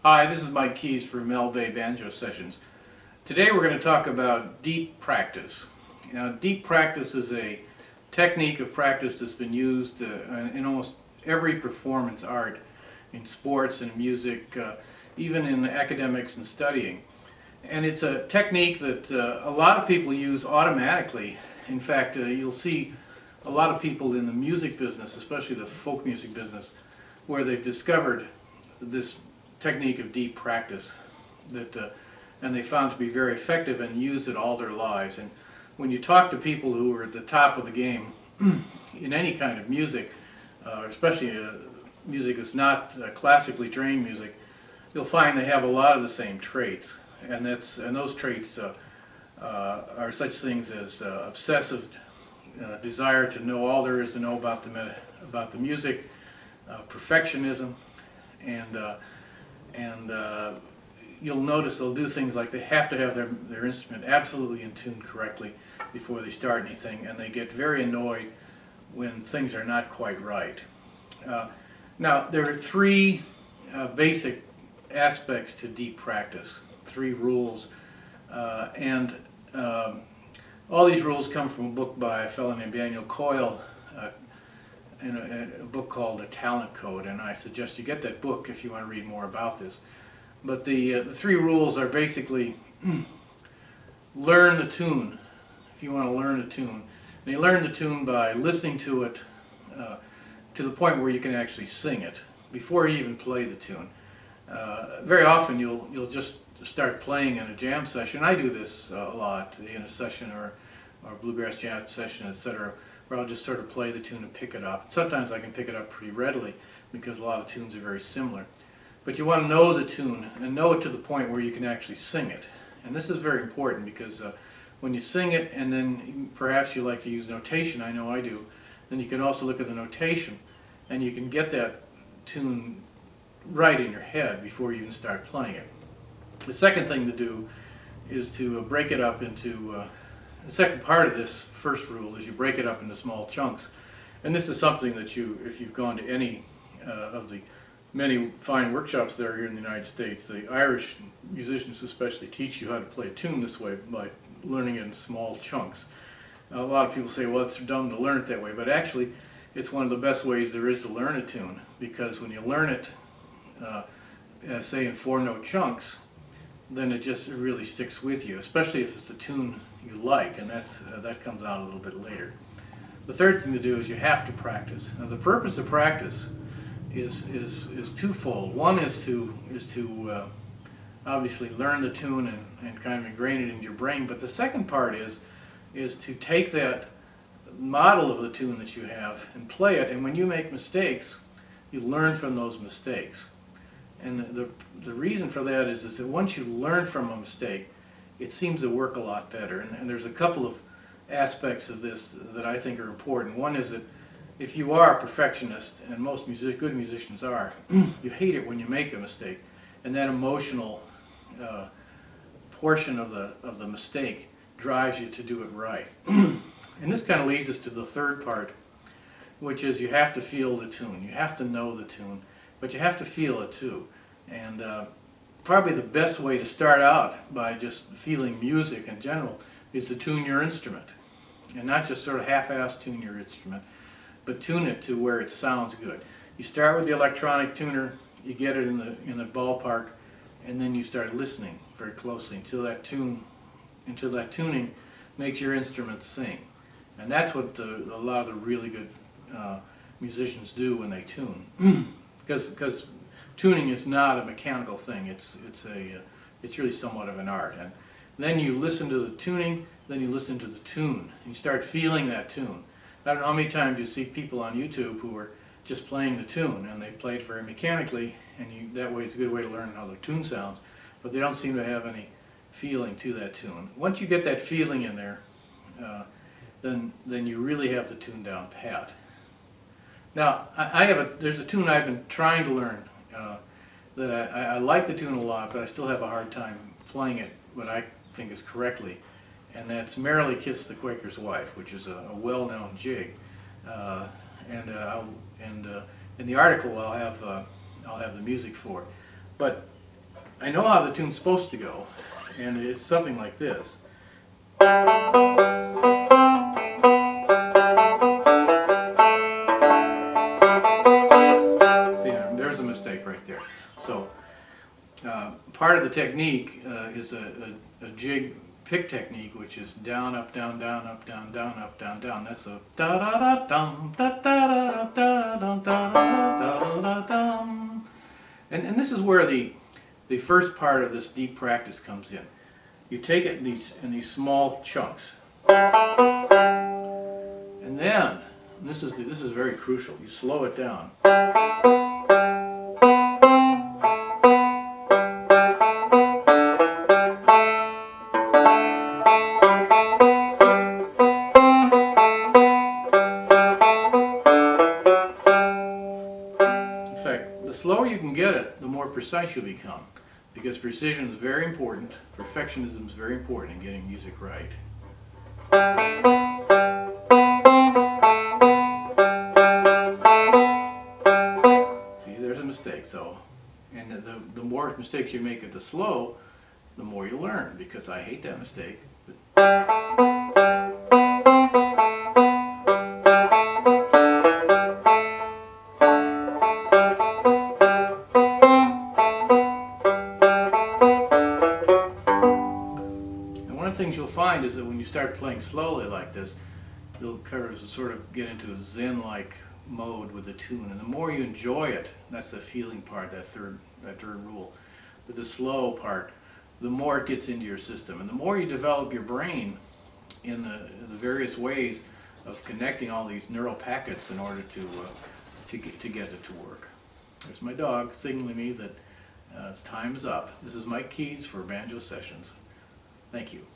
Hi, this is Mike Keys for Mel Bay Banjo Sessions. Today we're going to talk about deep practice. Now, deep practice is a technique of practice that's been used in almost every performance art, in sports and music, even in academics and studying. And it's a technique that a lot of people use automatically. In fact, you'll see a lot of people in the music business, especially the folk music business, where they've discovered this technique of deep practice and they found to be very effective and used it all their lives. And when you talk to people who are at the top of the game in any kind of music, especially music that's not classically trained music, you'll find they have a lot of the same traits, and those traits are such things as obsessive desire to know all there is to know about the music, perfectionism, and you'll notice they'll do things like they have to have their instrument absolutely in tune correctly before they start anything, and they get very annoyed when things are not quite right. Now, there are three basic aspects to deep practice, three rules, and all these rules come from a book by a fellow named Daniel Coyle, in a book called The Talent Code, and I suggest you get that book if you want to read more about this. But the three rules are basically learn the tune, if you want to learn a tune. And you learn the tune by listening to it to the point where you can actually sing it before you even play the tune. Very often you'll just start playing in a jam session. I do this a lot in a session or bluegrass jam session, etc., where I'll just sort of play the tune and pick it up. Sometimes I can pick it up pretty readily because a lot of tunes are very similar. But you want to know the tune and know it to the point where you can actually sing it. And this is very important because when you sing it and then perhaps you like to use notation, I know I do, then you can also look at the notation and you can get that tune right in your head before you even start playing it. The second thing to do is to break it up into the second part of this first rule is you break it up into small chunks. And this is something that if you've gone to any of the many fine workshops that are here in the United States, the Irish musicians especially teach you how to play a tune this way by learning it in small chunks. A lot of people say, well, it's dumb to learn it that way, but actually it's one of the best ways there is to learn a tune, because when you learn it, say in 4-note chunks, then it really sticks with you, especially if it's a tune you like, and that comes out a little bit later. The third thing to do is you have to practice. Now, the purpose of practice is twofold. One is to obviously learn the tune and kind of ingrain it into your brain, but the second part is to take that model of the tune that you have and play it, and when you make mistakes, you learn from those mistakes. And the reason for that is that once you learn from a mistake, it seems to work a lot better. And there's a couple of aspects of this that I think are important. One is that if you are a perfectionist, and most good musicians are, you hate it when you make a mistake. And that emotional portion of the mistake drives you to do it right. And this kind of leads us to the third part, which is you have to feel the tune. You have to know the tune, but you have to feel it too. And probably the best way to start out by just feeling music in general is to tune your instrument. And not just sort of half-ass tune your instrument, but tune it to where it sounds good. You start with the electronic tuner, you get it in the ballpark, and then you start listening very closely until that tuning makes your instrument sing. And that's what a lot of the really good musicians do when they tune. Because tuning is not a mechanical thing. It's really somewhat of an art. And then you listen to the tuning, then you listen to the tune, and you start feeling that tune. I don't know how many times you see people on YouTube who are just playing the tune, and they play it very mechanically, and that way it's a good way to learn how the tune sounds, but they don't seem to have any feeling to that tune. Once you get that feeling in there, then you really have the tune down pat. Now, there's a tune I've been trying to learn that I like the tune a lot, but I still have a hard time playing it what I think is correctly, and that's Merrily Kiss the Quaker's Wife, which is a well-known jig. In the article I'll have the music for. But I know how the tune's supposed to go, and it's something like this. See, there's a mistake right there. So, part of the technique is a jig pick technique, which is down, up, down, down, up, down, down, up, down, down. That's a da da da dum, da da da da da da da da dum. And this is where the first part of this deep practice comes in. You take it in these small chunks, and then this is very crucial. You slow it down. In fact, the slower you can get it, the more precise you'll become. Because precision is very important, perfectionism is very important in getting music right. See, there's a mistake. So, and the more mistakes you make at the slow, the more you learn, because I hate that mistake. Things you'll find is that when you start playing slowly like this, you'll sort of get into a zen-like mode with the tune, and the more you enjoy it, that's the feeling part, that third rule. But the slow part, the more it gets into your system, and the more you develop your brain in the various ways of connecting all these neural packets in order to get it to work. There's my dog signaling me that time is up. This is Mike Keys for Banjo Sessions. Thank you.